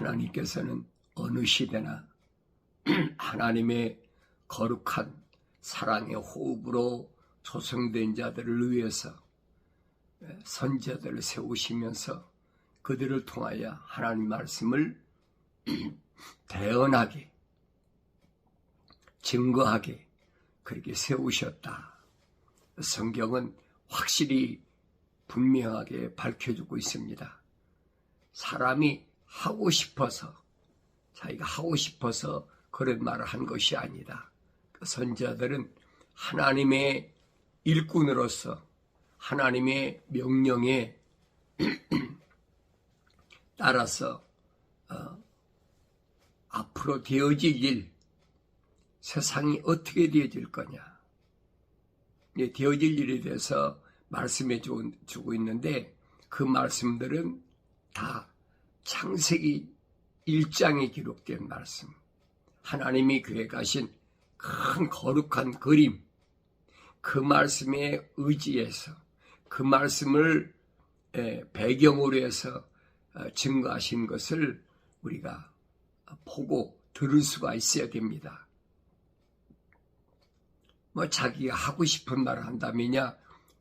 하나님께서는 어느 시대나 하나님의 거룩한 사랑의 호흡으로 조성된 자들을 위해서 선지자들을 세우시면서 그들을 통하여 하나님 말씀을 대언하게, 증거하게 그렇게 세우셨다. 성경은 확실히 분명하게 밝혀주고 있습니다. 사람이 하고 싶어서, 자기가 하고 싶어서 그런 말을 한 것이 아니다. 그 선지자들은 하나님의 일꾼으로서 하나님의 명령에 따라서 앞으로 되어질 일, 세상이 어떻게 되어질 거냐, 되어질 일에 대해서 말씀해 주고 있는데 그 말씀들은 다 창세기 1장에 기록된 말씀, 하나님이 계획하신 큰 거룩한 그림, 그 말씀에 의지해서 그 말씀을 배경으로 해서 증거하신 것을 우리가 보고 들을 수가 있어야 됩니다. 뭐 자기가 하고 싶은 말을 한다면야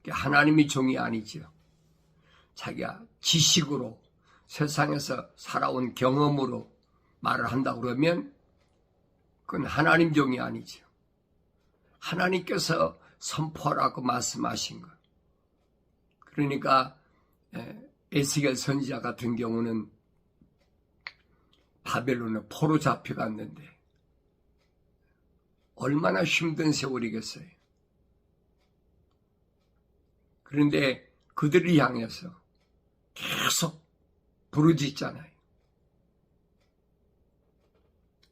하나님의 종이 아니죠. 자기가 지식으로 세상에서 살아온 경험으로 말을 한다고 그러면 그건 하나님 종이 아니죠. 하나님께서 선포하라고 말씀하신 것. 그러니까 에스겔 선지자 같은 경우는 바벨론에 포로 잡혀갔는데 얼마나 힘든 세월이겠어요. 그런데 그들을 향해서 계속 부르짖잖아요.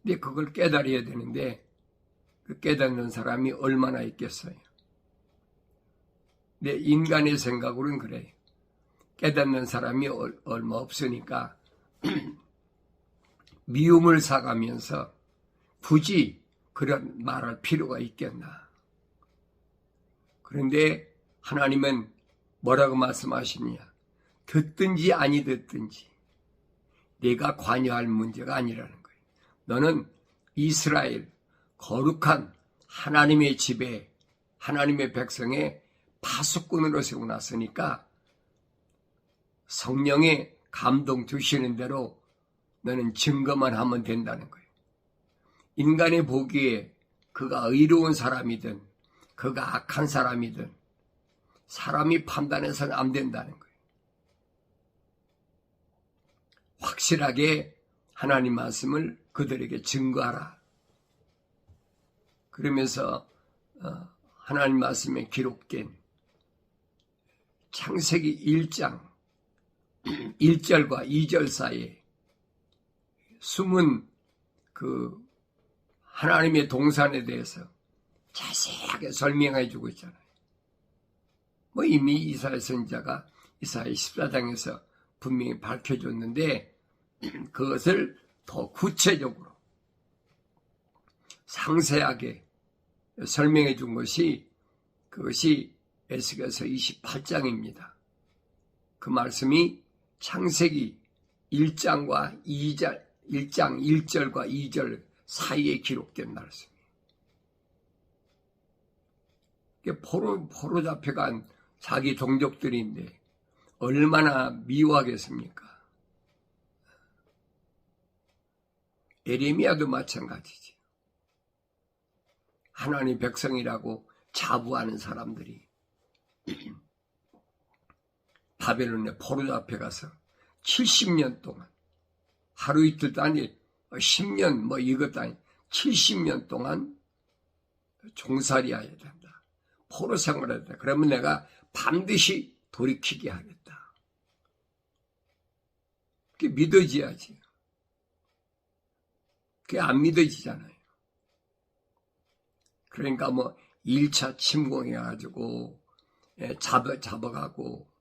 근데 그걸 깨달아야 되는데 그 깨닫는 사람이 얼마나 있겠어요. 근데 인간의 생각으로는 그래요. 깨닫는 사람이 얼마 없으니까 미움을 사가면서 굳이 그런 말할 필요가 있겠나. 그런데 하나님은 뭐라고 말씀하시느냐. 듣든지 아니 듣든지 내가 관여할 문제가 아니라는 거예요. 너는 이스라엘 거룩한 하나님의 집에 하나님의 백성의 파수꾼으로 세워놨으니까 성령의 감동 주시는 대로 너는 증거만 하면 된다는 거예요. 인간의 보기에 그가 의로운 사람이든 그가 악한 사람이든 사람이 판단해서는 안 된다는 거예요. 확실하게 하나님 말씀을 그들에게 증거하라. 그러면서 하나님 말씀에 기록된 창세기 1장 1절과 2절 사이에 숨은 그 하나님의 동산에 대해서 자세하게 설명해 주고 있잖아요. 뭐 이미 이사야 선지자가 이사야 14장에서 분명히 밝혀줬는데 그것을 더 구체적으로 상세하게 설명해 준 것이 그것이 에스겔서 28장입니다. 그 말씀이 창세기 1장과 2절, 1장 1절과 2절 사이에 기록된 말씀이에요. 포로 잡혀간 자기 종족들인데 얼마나 미워하겠습니까? 에레미야도 마찬가지지. 하나님 백성이라고 자부하는 사람들이 바벨론에 포로 잡혀가서 70년 동안 하루 이틀도 아니 10년 뭐 이것도 아니 70년 동안 종살이해야 된다. 포로 생활해야 된다. 그러면 내가 반드시 돌이키게 하겠다. 그게 믿어져야지. 그게 안 믿어지잖아요. 그러니까 뭐 1차 침공해가지고 잡아가고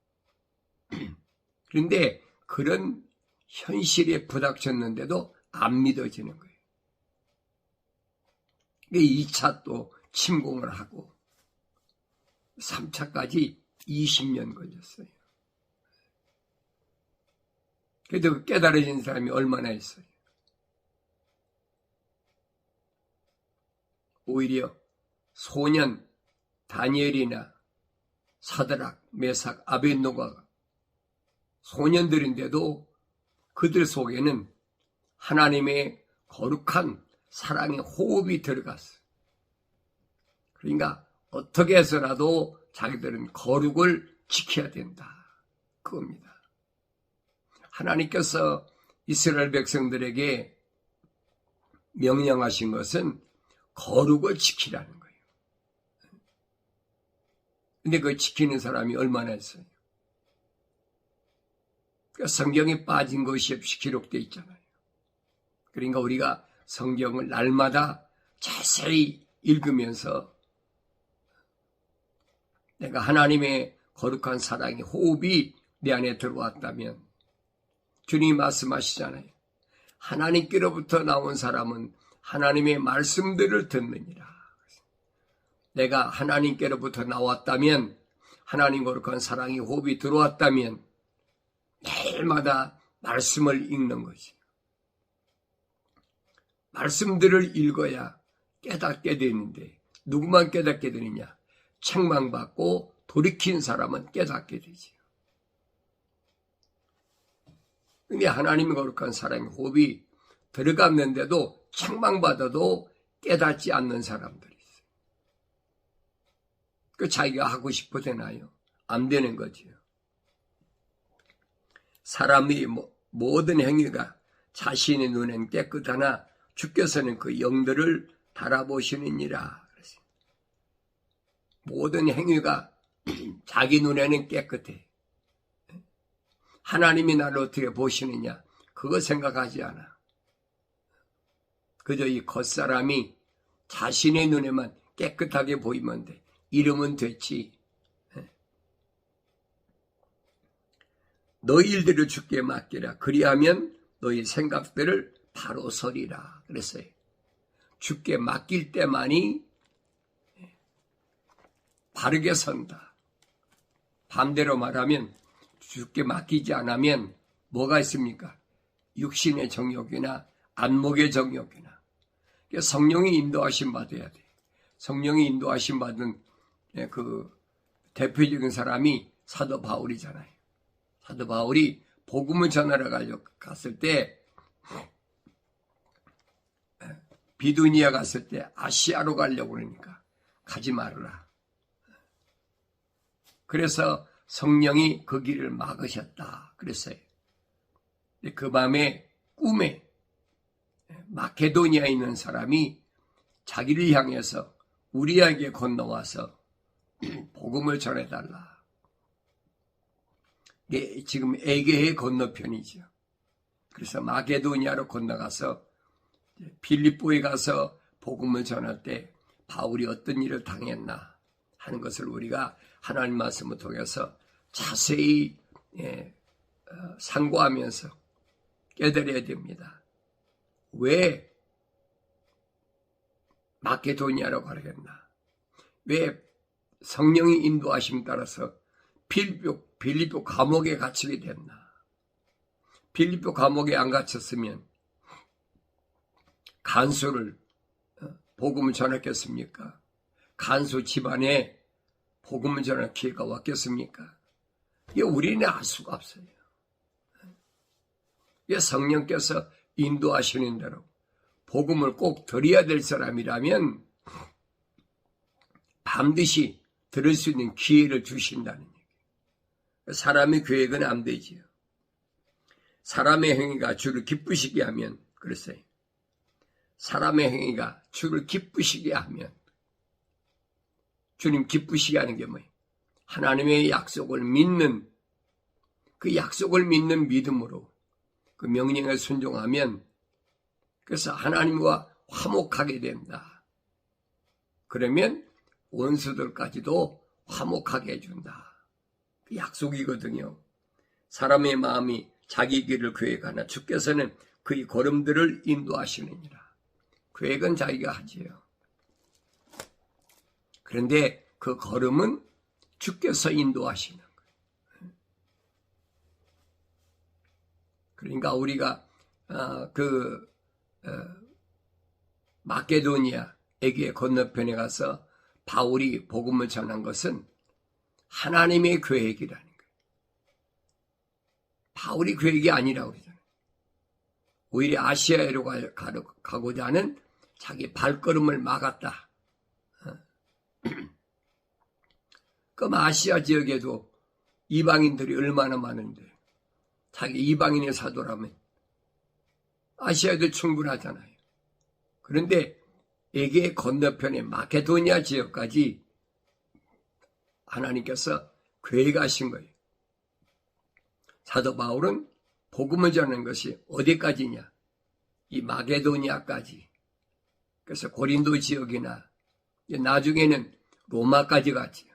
그런데 그런 현실에 부닥쳤는데도 안 믿어지는 거예요. 2차 또 침공을 하고 3차까지 20년 걸렸어요. 그래도 깨달아진 사람이 얼마나 있어요. 오히려 소년 다니엘이나 사드락, 메삭, 아벳노가 소년들인데도 그들 속에는 하나님의 거룩한 사랑의 호흡이 들어갔어요. 그러니까 어떻게 해서라도 자기들은 거룩을 지켜야 된다. 그겁니다. 하나님께서 이스라엘 백성들에게 명령하신 것은 거룩을 지키라는 거예요. 근데 그 지키는 사람이 얼마나 있어요? 그러니까 성경에 빠진 것이 없이 기록되어 있잖아요. 그러니까 우리가 성경을 날마다 자세히 읽으면서 내가 하나님의 거룩한 사랑의 호흡이 내 안에 들어왔다면 주님이 말씀하시잖아요. 하나님께로부터 나온 사람은 하나님의 말씀들을 듣느니라. 내가 하나님께로부터 나왔다면, 하나님 거룩한 사랑의 호흡이 들어왔다면 매일마다 말씀을 읽는 거지. 말씀들을 읽어야 깨닫게 되는데 누구만 깨닫게 되느냐? 책망받고 돌이킨 사람은 깨닫게 되지. 근데 하나님의 거룩한 사랑의 호흡이 들어갔는데도 책망받아도 깨닫지 않는 사람들이 있어요. 그 자기가 하고 싶어 되나요? 안 되는 거지요. 사람의 모든 행위가 자신의 눈엔 깨끗하나 주께서는 그 영들을 달아보시느니라. 모든 행위가 자기 눈에는 깨끗해. 하나님이 나를 어떻게 보시느냐? 그거 생각하지 않아. 그저 이 겉사람이 자신의 눈에만 깨끗하게 보이면 돼. 이러면 됐지. 너희 일들을 주께 맡기라. 그리하면 너희 생각들을 바로 서리라. 그랬어요. 주께 맡길 때만이 바르게 선다. 반대로 말하면 주께 맡기지 않으면 뭐가 있습니까? 육신의 정욕이나 안목의 정욕이나. 성령이 인도하심 받아야 돼. 성령이 인도하심 받은 그 대표적인 사람이 사도 바울이잖아요. 사도 바울이 복음을 전하러 갔을 때 비두니아 갔을 때 아시아로 가려고 그러니까 가지 말아라. 그래서 성령이 그 길을 막으셨다 그랬어요. 그 밤에 꿈에 마케도니아에 있는 사람이 자기를 향해서 우리에게 건너와서 복음을 전해달라. 이게 지금 에게의 건너편이죠. 그래서 마케도니아로 건너가서 빌립보에 가서 복음을 전할 때 바울이 어떤 일을 당했나 하는 것을 우리가 하나님 말씀을 통해서 자세히 상고하면서 깨달아야 됩니다. 왜 마케도니아로 가려겠나? 왜 성령의 인도하심 따라서 빌립보 감옥에 갇히게 됐나? 빌립보 감옥에 안 갇혔으면 간수를 복음을 전했겠습니까? 간수 집안에 복음을 전할 기회가 왔겠습니까? 이게 우리는 알 수가 없어요. 이게 성령께서 인도하시는 대로 복음을 꼭 드려야 될 사람이라면 반드시 들을 수 있는 기회를 주신다는 얘기예요. 사람의 계획은 안 되지요. 사람의 행위가 주를 기쁘시게 하면, 그랬어요. 사람의 행위가 주를 기쁘시게 하면, 주님 기쁘시게 하는 게 뭐예요? 하나님의 약속을 믿는, 그 약속을 믿는 믿음으로 그 명령에 순종하면, 그래서 하나님과 화목하게 된다. 그러면 원수들까지도 화목하게 해준다. 그 약속이거든요. 사람의 마음이 자기 길을 계획하나 주께서는 그의 걸음들을 인도하시느니라. 계획은 자기가 하지요. 그런데 그 걸음은 주께서 인도하시는 거예요. 그러니까 우리가 마케도니아 에게 건너편에 가서 바울이 복음을 전한 것은 하나님의 계획이라는 거예요. 바울이 계획이 아니라고 그러잖아요. 오히려 아시아로 가고자 하는 자기 발걸음을 막았다. 그럼 아시아 지역에도 이방인들이 얼마나 많은데 자기 이방인의 사도라면 아시아도 충분하잖아요. 그런데 에게 건너편의 마케도니아 지역까지 하나님께서 계획하신 거예요. 사도 바울은 복음을 전하는 것이 어디까지냐? 이 마게도니아까지. 그래서 고린도 지역이나 나중에는 로마까지 갔지요.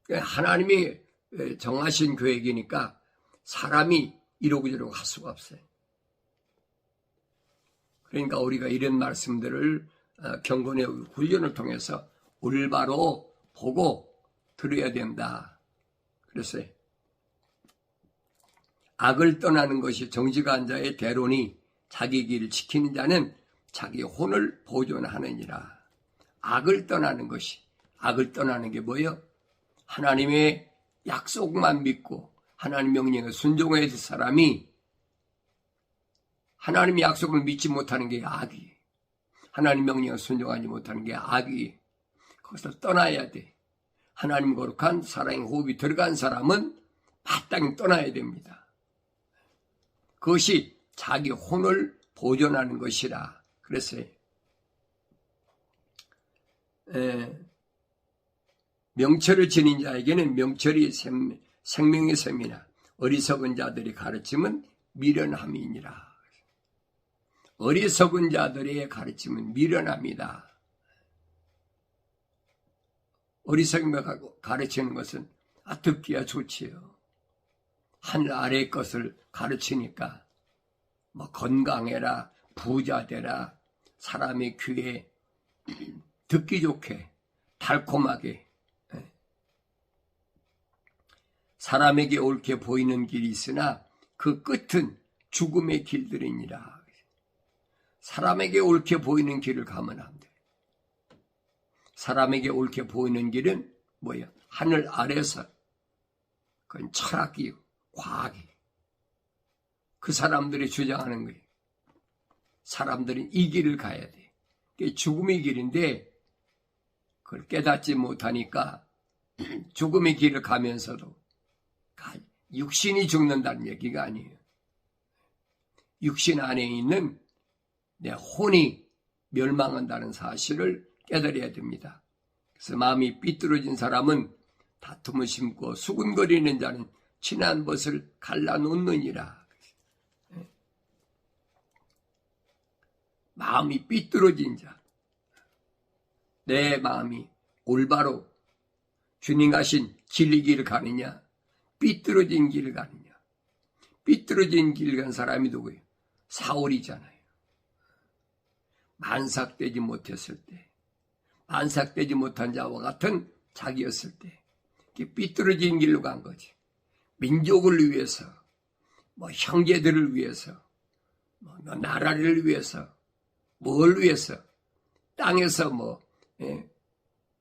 하나님이 정하신 계획이니까 사람이 이러고 저러고 할 수가 없어요. 그러니까 우리가 이런 말씀들을 경건의 훈련을 통해서 올바로 보고 들어야 된다. 그랬어요. 악을 떠나는 것이 정직한 한 자의 대론이 자기 길을 지키는 자는 자기 혼을 보존하느니라. 악을 떠나는 게 뭐예요? 하나님의 약속만 믿고 하나님 명령에 순종해야 될 사람이 하나님의 약속을 믿지 못하는 게 악이에요. 하나님 명령에 순종하지 못하는 게 악이에요. 거기서 떠나야 돼. 하나님 거룩한 사랑의 호흡이 들어간 사람은 마땅히 떠나야 됩니다. 그것이 자기 혼을 보존하는 것이라 그랬어요. 명철을 지닌 자에게는 명철이 생명의 셈이나 어리석은 자들의 가르침은 미련함이니라. 어리석은 자들의 가르침은 미련합니다. 어리석은 가르치는 것은 듣기야 좋지요. 하늘 아래의 것을 가르치니까 뭐 건강해라, 부자 되라, 사람의 귀에 듣기 좋게, 달콤하게 사람에게 옳게 보이는 길이 있으나 그 끝은 죽음의 길들이니라. 사람에게 옳게 보이는 길을 가면 안 돼. 사람에게 옳게 보이는 길은 뭐예요? 하늘 아래서. 그건 철학이요, 과학이. 그 사람들이 주장하는 거예요. 사람들은 이 길을 가야 돼. 그게 죽음의 길인데 그걸 깨닫지 못하니까 죽음의 길을 가면서도 육신이 죽는다는 얘기가 아니에요. 육신 안에 있는 내 혼이 멸망한다는 사실을 깨달아야 됩니다. 그래서 마음이 삐뚤어진 사람은 다툼을 심고 수군거리는 자는 친한 벗을 갈라놓느니라. 마음이 삐뚤어진 자, 내 마음이 올바로 주님 가신 진리길을 가느냐, 삐뚤어진 길을 가느냐. 삐뚤어진 길을 간 사람이 누구예요? 사울이잖아요. 만삭되지 못했을 때, 만삭되지 못한 자와 같은 자기였을 때 삐뚤어진 길로 간 거지. 민족을 위해서, 뭐 형제들을 위해서, 뭐 나라를 위해서, 뭘 위해서, 땅에서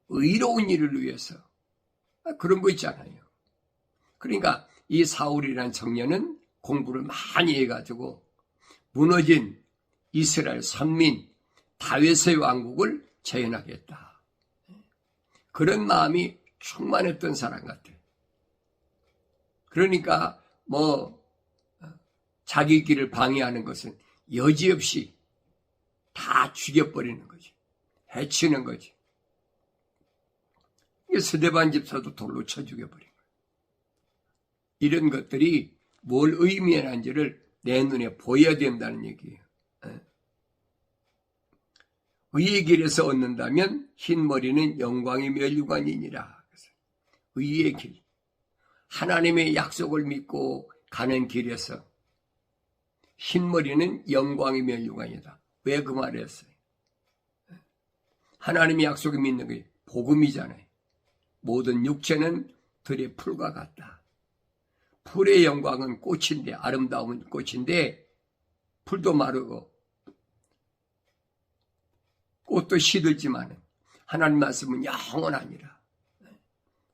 의로운 일을 위해서, 그런 거 있잖아요. 그러니까 이 사울이라는 청년은 공부를 많이 해가지고 무너진 이스라엘 선민 다윗의 왕국을 재현하겠다. 그런 마음이 충만했던 사람 같아. 그러니까 자기 길을 방해하는 것은 여지없이 다 죽여버리는 거지. 해치는 거지. 스데반 집사도 돌로 쳐 죽여버린 거예요. 이런 것들이 뭘 의미하는지를 내 눈에 보여야 된다는 얘기예요. 의의 길에서 얻는다면 흰머리는 영광의 멸류관이니라. 의의 길, 하나님의 약속을 믿고 가는 길에서 흰머리는 영광의 멸류관이다. 왜 그 말을 했어요? 하나님의 약속을 믿는 게 복음이잖아요. 모든 육체는 들의 풀과 같다. 풀의 영광은 꽃인데, 아름다운 꽃인데 풀도 마르고 꽃도 시들지만 하나님 말씀은 영원하니라.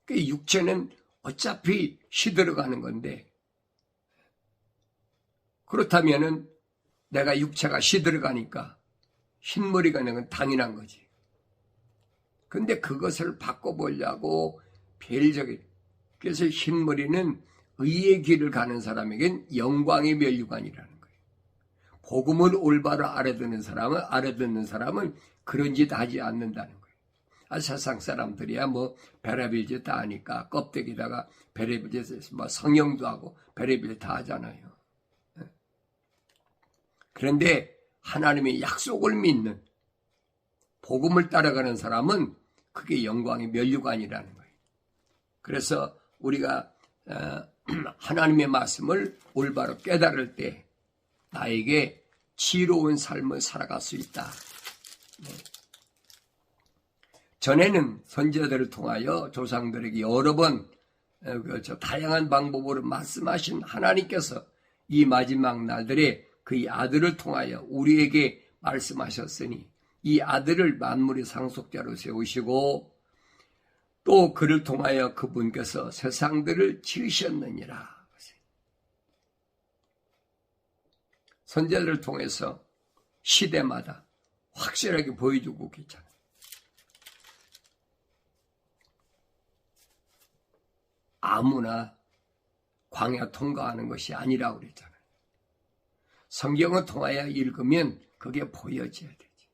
그 육체는 어차피 시들어가는 건데, 그렇다면은 내가 육체가 시들어가니까 흰머리가 되는 건 당연한 거지. 근데 그것을 바꿔보려고 별적이, 그래서 흰머리는 의의 길을 가는 사람에겐 영광의 면류관이라는 거예요. 복음을 올바로 알아듣는 사람은 그런 짓 하지 않는다는 거예요. 세상 사람들이야 뭐 별의별 짓 다 하니까 껍데기다가 별의별 짓, 뭐 성형도 하고 별의별 다 하잖아요. 그런데 하나님의 약속을 믿는, 복음을 따라가는 사람은 그게 영광의 면류관이라는 거예요. 그래서 우리가 하나님의 말씀을 올바로 깨달을 때 나에게 지혜로운 삶을 살아갈 수 있다. 전에는 선지자들을 통하여 조상들에게 여러 번 다양한 방법으로 말씀하신 하나님께서 이 마지막 날들에 그의 아들을 통하여 우리에게 말씀하셨으니 이 아들을 만물의 상속자로 세우시고 또 그를 통하여 그분께서 세상들을 지으셨느니라. 선지자들을 통해서 시대마다 확실하게 보여주고 계잖아요. 아무나 광야 통과하는 것이 아니라고 그랬잖아요. 성경을 통하여 읽으면 그게 보여져야 되지.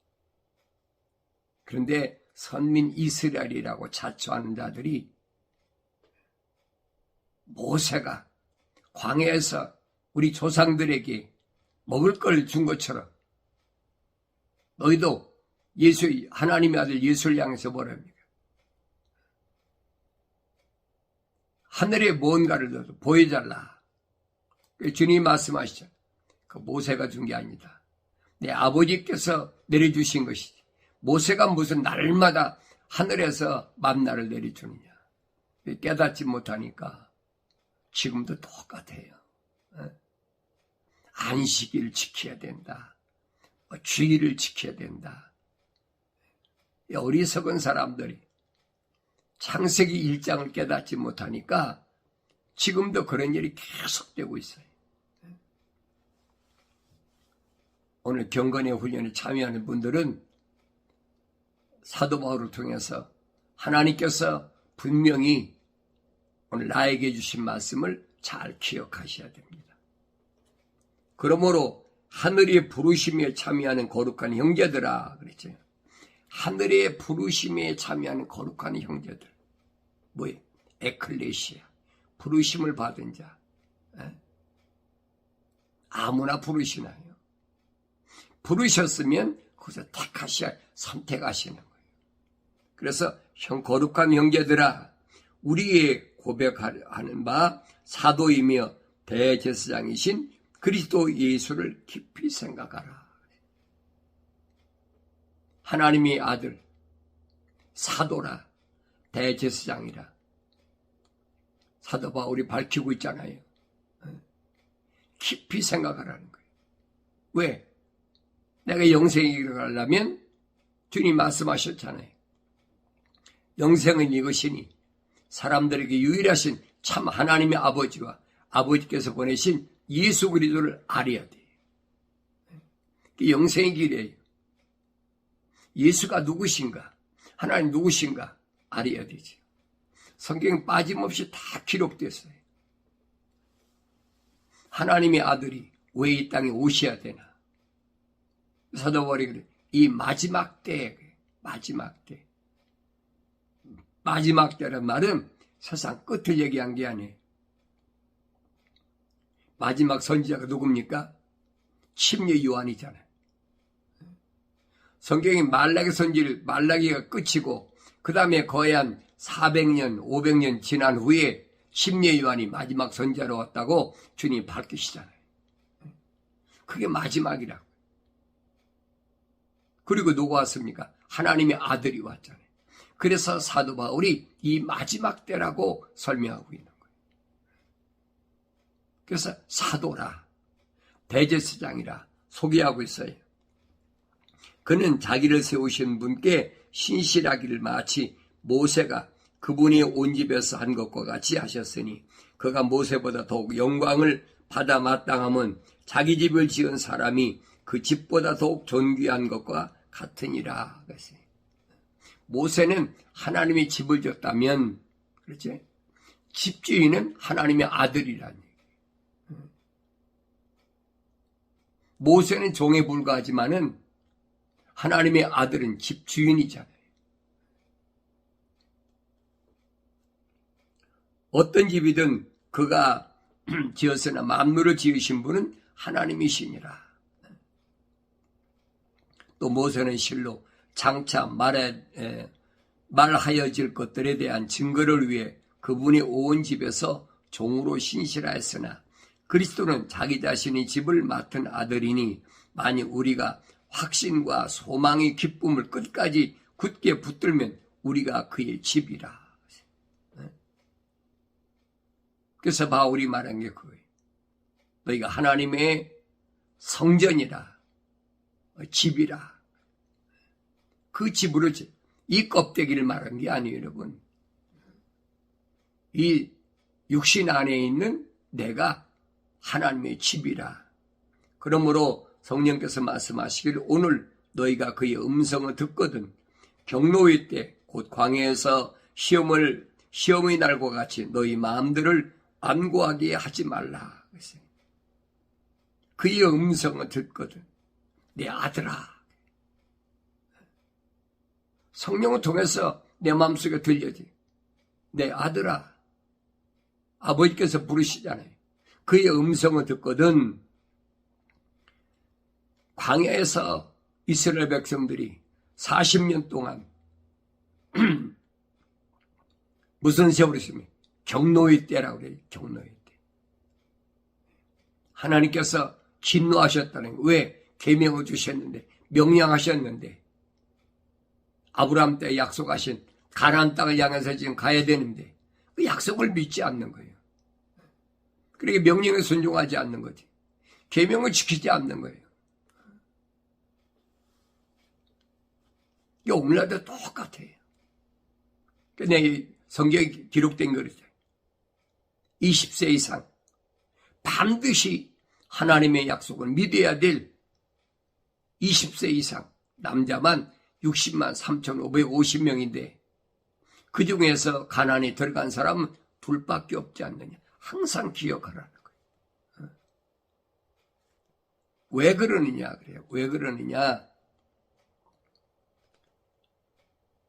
그런데 선민 이스라엘이라고 자처하는 자들이 모세가 광야에서 우리 조상들에게 먹을 걸 준 것처럼 너희도 하나님의 아들 예수를 향해서 뭐라 합니까? 하늘에 뭔가를 보여달라. 주님이 말씀하시죠. 그 모세가 준 게 아니다. 내 아버지께서 내려주신 것이지. 모세가 무슨 날마다 하늘에서 만나를 내려주느냐. 깨닫지 못하니까 지금도 똑같아요. 안식일을 지켜야 된다. 주의를 지켜야 된다. 어리석은 사람들이 창세기 1장을 깨닫지 못하니까 지금도 그런 일이 계속되고 있어요. 오늘 경건의 훈련에 참여하는 분들은 사도 바울을 통해서 하나님께서 분명히 오늘 나에게 주신 말씀을 잘 기억하셔야 됩니다. 그러므로 하늘의 부르심에 참여하는 거룩한 형제들아 그랬죠. 하늘의 부르심에 참여하는 거룩한 형제들. 뭐예요? 에클레시아. 부르심을 받은 자. 아무나 부르시나요? 부르셨으면 거기서 택하셔야 선택하시는 거예요. 그래서 거룩한 형제들아, 우리의 고백하는 바 사도이며 대제사장이신 그리스도 예수를 깊이 생각하라. 하나님의 아들, 사도라, 대제사장이라. 사도 바울이 밝히고 있잖아요. 깊이 생각하라는 거예요. 왜? 내가 영생에 이르려면 주님 말씀하셨잖아요. 영생은 이것이니 사람들에게 유일하신 참 하나님의 아버지와 아버지께서 보내신 예수 그리스도를 알아야 돼요. 그게 영생의 길이에요. 예수가 누구신가? 하나님 누구신가? 알아야 되지. 성경에 빠짐없이 다 기록됐어요. 하나님의 아들이 왜 이 땅에 오셔야 되나? 사도 바울이 그래. 이 마지막 때, 마지막 때. 마지막 때란 말은 세상 끝을 얘기한 게 아니에요. 마지막 선지자가 누굽니까? 침례 요한이잖아요. 성경이 말라기 선지를 말라기가 끝이고 그 다음에 거의 한 400년, 500년 지난 후에 침례 요한이 마지막 선지자로 왔다고 주님이 밝히시잖아요. 그게 마지막이라고. 그리고 누가 왔습니까? 하나님의 아들이 왔잖아요. 그래서 사도 바울이 이 마지막 때라고 설명하고 있는 거예요. 그래서 사도라, 대제사장이라 소개하고 있어요. 그는 자기를 세우신 분께 신실하기를 마치 모세가 그분이 온 집에서 한 것과 같이 하셨으니 그가 모세보다 더욱 영광을 받아 마땅함은 자기 집을 지은 사람이 그 집보다 더욱 존귀한 것과 같으니라. 모세는 하나님이 집을 졌다면, 그렇지? 집주인은 하나님의 아들이라는 얘기예요. 모세는 종에 불과하지만은 하나님의 아들은 집주인이잖아요. 어떤 집이든 그가 지었으나 만물을 지으신 분은 하나님이시니라. 또 모세는 실로 장차 말하여질 것들에 대한 증거를 위해 그분이 온 집에서 종으로 신실하였으나 그리스도는 자기 자신이 집을 맡은 아들이니 만일 우리가 확신과 소망의 기쁨을 끝까지 굳게 붙들면 우리가 그의 집이라. 그래서 바울이 말한 게 그거예요. 너희가 하나님의 성전이라, 집이라. 그 집으로 이 껍데기를 말한 게 아니에요, 여러분. 이 육신 안에 있는 내가 하나님의 집이라. 그러므로 성령께서 말씀하시기를 오늘 너희가 그의 음성을 듣거든 경노의 때 곧 광야에서 시험의 날과 같이 너희 마음들을 안고하게 하지 말라. 그의 음성을 듣거든 내 아들아. 성령을 통해서 내 마음속에 들려지. 내 아들아. 아버지께서 부르시잖아요. 그의 음성을 듣거든 광야에서 이스라엘 백성들이 40년 동안 무슨 세월이십니까? 경노의 때라고 그래요. 경노의 때. 하나님께서 진노하셨다는 거예요. 왜? 계명을 주셨는데, 명령하셨는데, 아브라함 때 약속하신 가나안 땅을 향해서 지금 가야 되는데 그 약속을 믿지 않는 거예요. 그러니까 명령에 순종하지 않는 거지. 계명을 지키지 않는 거예요. 이게 오늘날도 똑같아요. 근데 성경에 기록된 거죠. 20세 이상 반드시 하나님의 약속을 믿어야 될 20세 이상 남자만 60만 3,550명인데 그 중에서 가나안에 들어간 사람은 둘밖에 없지 않느냐. 항상 기억하라는 거예요. 왜 그러느냐 그래요. 왜 그러느냐.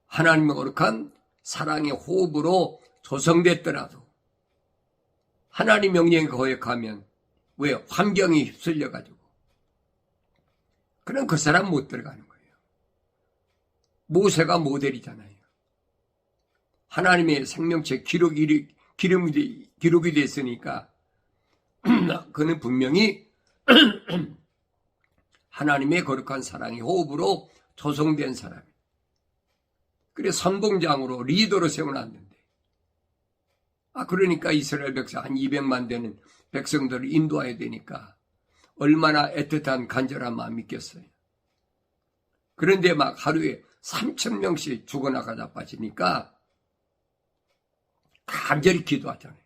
하나님의 거룩한 사랑의 호흡으로 조성됐더라도 하나님 명령에 거역하면 왜 환경이 휩쓸려가지고 그럼 그 사람 못 들어가는 거예요. 모세가 모델이잖아요. 하나님의 생명체 기록이 됐으니까 그는 분명히 하나님의 거룩한 사랑의 호흡으로 조성된 사람이에요. 그래 선봉장으로 리더로 세워놨는데 그러니까 이스라엘 백성 한 200만 되는 백성들을 인도해야 되니까 얼마나 애틋한 간절한 마음이 있겠어요. 그런데 막 하루에 3,000명씩 죽어나가다 빠지니까 간절히 기도하잖아요.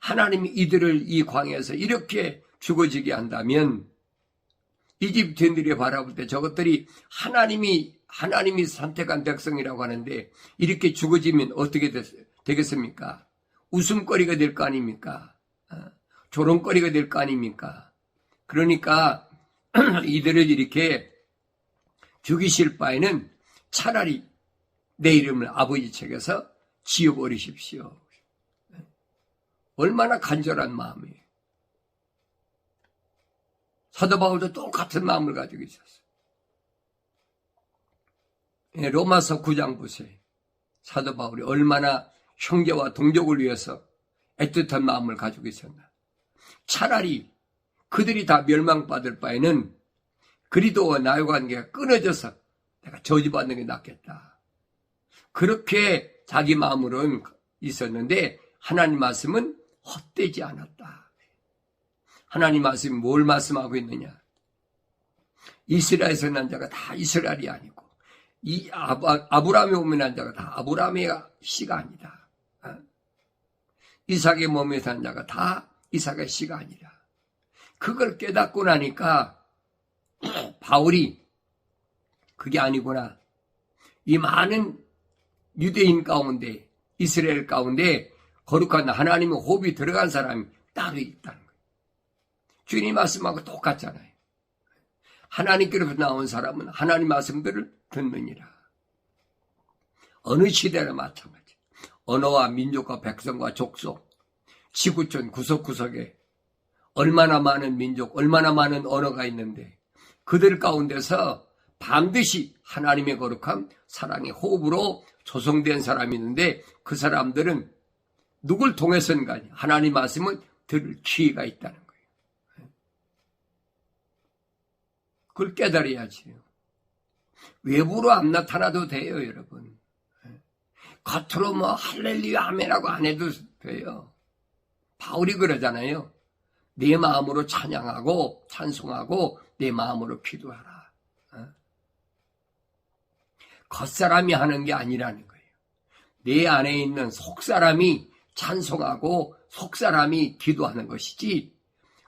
하나님이 이들을 이 광야에서 이렇게 죽어지게 한다면 이집트인들이 바라볼 때 저것들이 하나님이 선택한 백성이라고 하는데 이렇게 죽어지면 어떻게 되겠습니까? 웃음거리가 될 거 아닙니까? 조롱거리가 될 거 아닙니까? 그러니까 이들을 이렇게 죽이실 바에는 차라리 내 이름을 아버지 책에서 지워버리십시오. 얼마나 간절한 마음이에요. 사도 바울도 똑같은 마음을 가지고 있었어요. 로마서 9장 보세요. 사도 바울이 얼마나 형제와 동족을 위해서 애틋한 마음을 가지고 있었나. 차라리 그들이 다 멸망받을 바에는 그리스도와 나의 관계가 끊어져서 내가 저주받는 게 낫겠다. 그렇게 자기 마음으로는 있었는데 하나님 말씀은 헛되지 않았다. 하나님 말씀이 뭘 말씀하고 있느냐? 이스라엘에서 난 자가 다 이스라엘이 아니고 이 아브라함의 몸에 난 자가 다 아브라함의 씨가 아니다. 이삭의 몸에 산 자가 다 이삭의 씨가 아니라. 그걸 깨닫고 나니까 바울이 그게 아니구나. 이 많은 유대인 가운데 이스라엘 가운데 거룩한 하나님의 호흡이 들어간 사람이 따로 있다는 거예요. 주님 말씀하고 똑같잖아요. 하나님께로부터 나온 사람은 하나님 말씀들을 듣느니라. 어느 시대나 마찬가지. 언어와 민족과 백성과 족속, 지구촌 구석구석에 얼마나 많은 민족, 얼마나 많은 언어가 있는데 그들 가운데서 반드시 하나님의 거룩함, 사랑의 호흡으로 조성된 사람이 있는데 그 사람들은 누굴 통해서인가 하나님 말씀은 들을 기회가 있다는 거예요. 그걸 깨달아야지. 외부로 안 나타나도 돼요, 여러분. 겉으로 뭐 할렐루야 아멘하고 안 해도 돼요. 바울이 그러잖아요. 내 마음으로 찬양하고 찬송하고 내 마음으로 기도하라. 겉사람이 하는 게 아니라는 거예요. 내 안에 있는 속사람이 찬송하고 속사람이 기도하는 것이지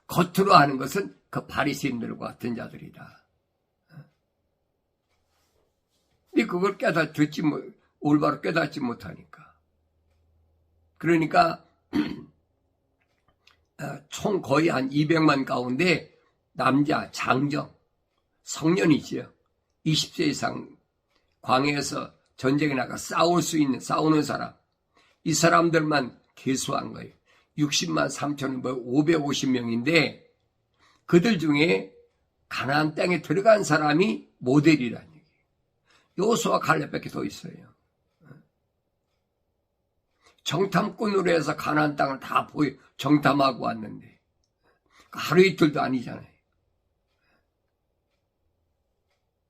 겉으로 하는 것은 그 바리새인들과 같은 자들이다. 근데 그걸 올바로 깨닫지 못하니까. 그러니까 총 거의 한 200만 가운데 남자, 장정, 성년이지요. 20세 이상 광야에서 전쟁에 나가 싸우는 사람. 이 사람들만 계수한 거예요. 60만 3천 550명인데 그들 중에 가나안 땅에 들어간 사람이 모델이라는 얘기예요. 여호수아 갈렙밖에 더 있어요. 정탐꾼으로 해서 가나안 땅을 다 정탐하고 왔는데 하루 이틀도 아니잖아요.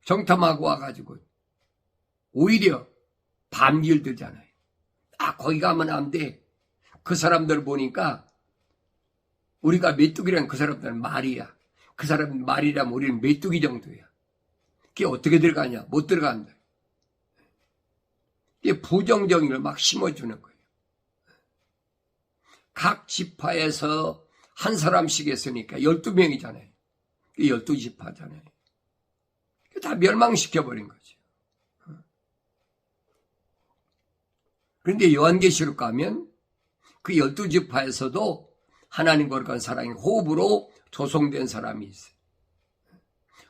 정탐하고 와가지고 오히려 반길 들잖아요. 거기 가면 안 돼. 그 사람들 보니까 우리가 메뚜기라는 그 사람들은 말이야. 그 사람 말이라면 우리는 메뚜기 정도야. 그게 어떻게 들어가냐? 못 들어간다. 이게 부정적인 걸 막 심어주는 거예요. 각 지파에서 한 사람씩 했으니까 12명이잖아요. 12지파잖아요. 다 멸망시켜버린 거죠. 그런데 요한계시록 가면 그 12지파에서도 하나님 거룩한 사랑의 호흡으로 조성된 사람이 있어요.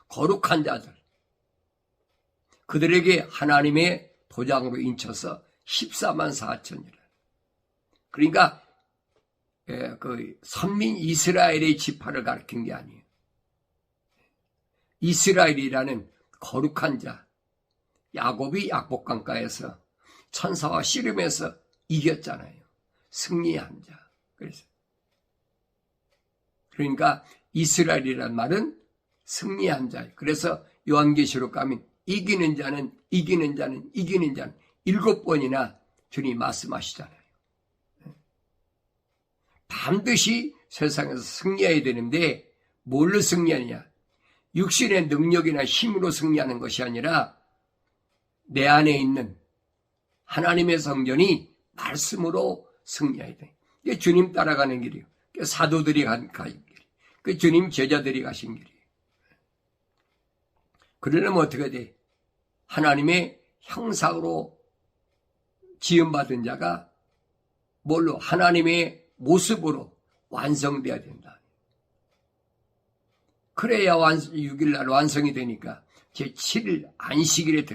거룩한 자들. 그들에게 하나님의 도장으로 인쳐서 14만 4천이라. 그러니까 그 선민 이스라엘의 지파를 가리킨 게 아니에요. 이스라엘이라는 거룩한 자. 야곱이 약복강가에서 천사와 씨름해서 이겼잖아요. 승리한 자. 그러니까 이스라엘이란 말은 승리한 자. 그래서 요한계시록 가면 이기는 자는 7번이나 주님이 말씀하시잖아요. 반드시 세상에서 승리해야 되는데 뭘로 승리하느냐? 육신의 능력이나 힘으로 승리하는 것이 아니라 내 안에 있는 하나님의 성전이 말씀으로 승리해야 돼. 이게 주님 따라가는 길이에요. 사도들이 간 길. 그 주님 제자들이 가신 길이에요. 그러려면 어떻게 돼? 하나님의 형상으로 지음받은 자가 뭘로? 하나님의 모습으로 완성돼야 된다. 그래야 6일날 완성이 되니까 제7일 안식일에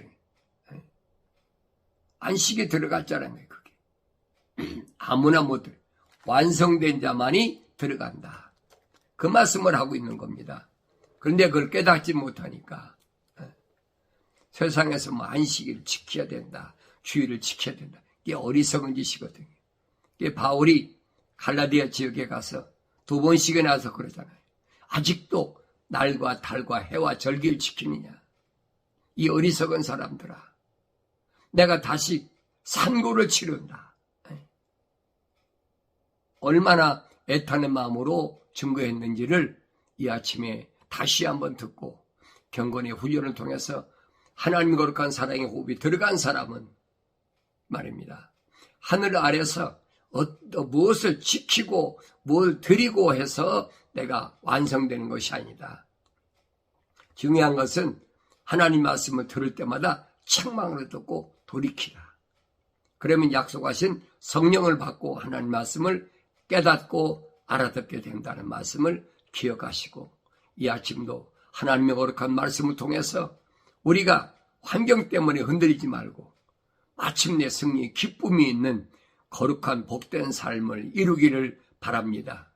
안식에 들어갔잖아요. 그게 아무나 못 들어. 완성된 자만이 들어간다. 그 말씀을 하고 있는 겁니다. 그런데 그걸 깨닫지 못하니까 세상에서 뭐 안식일을 지켜야 된다. 주일을 지켜야 된다. 이게 어리석은 짓이거든요. 이게 바울이 갈라디아 지역에 가서 2번씩이나 나서 그러잖아요. 아직도 날과 달과 해와 절기를 지키느냐. 이 어리석은 사람들아. 내가 다시 산고를 치른다. 얼마나 애타는 마음으로 증거했는지를 이 아침에 다시 한번 듣고 경건의 훈련을 통해서 하나님 거룩한 사랑의 호흡이 들어간 사람은 말입니다. 하늘 아래서 무엇을 지키고 뭘 드리고 해서 내가 완성되는 것이 아니다. 중요한 것은 하나님 말씀을 들을 때마다 책망을 듣고 돌이키라. 그러면 약속하신 성령을 받고 하나님 말씀을 깨닫고 알아듣게 된다는 말씀을 기억하시고 이 아침도 하나님의 거룩한 말씀을 통해서 우리가 환경 때문에 흔들리지 말고 마침내 승리, 기쁨이 있는 거룩한 복된 삶을 이루기를 바랍니다.